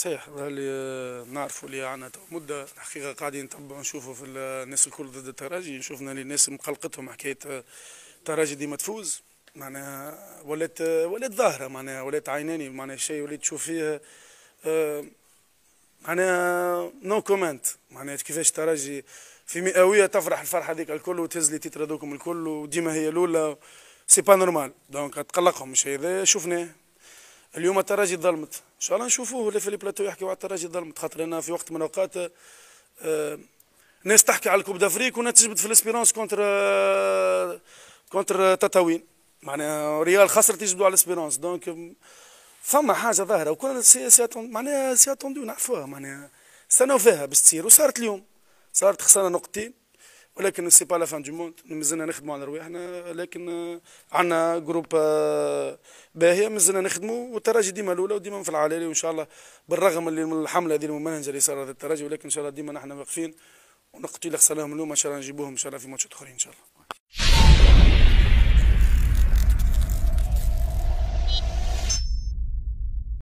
صحيح. اللي نعرفوا اللي عنا تو مده الحقيقه قاعدين نتبعوا نشوفوا في الناس الكل ضد الترجي، شفنا اللي الناس مقلقتهم حكايه الترجي ديما تفوز، معناها ولات ظاهره، معناها ولات عيناني، معناها شيء وليت تشوف فيه معناها نو كومنت، معناها كيفاش الترجي في مئويه تفرح الفرحه ذيك الكل وتهز لي تيتر هذوكم الكل وديما هي الاولى. سي با نورمال، دونك تقلقهم مش هذا شفناه. اليوم الترجي ظلمت، ان شاء الله نشوفوه اللي في البلاتو يحكيوا على الترجي ظلمت، خاطر انا في وقت من الاوقات ناس تحكي على الكوب دافريك وناس تجبد في الاسبيرونس كونتر تطاوين، معناها ريال خسرت يجبدوا على الاسبيرونس، دونك فما حاجه ظاهره وكل معناها سي اتوندو نعرفوها، معناها استناو فيها باش تصير وصارت اليوم، صارت خسرنا نقطتين، ولكن سي با لا فان دو موند، مازلنا نخدموا على رواحنا، لكن عندنا جروب باهيه مازلنا نخدموا، والترجي ديما الاولى وديما في العلالي، وان شاء الله بالرغم اللي من الحمله هذه الممنهجه اللي صارت الترجي، ولكن ان شاء الله ديما نحن واقفين، ونقطتين اللي خسرناهم اليوم ان شاء الله نجيبوهم ان شاء الله في ماتشات اخرين ان شاء الله.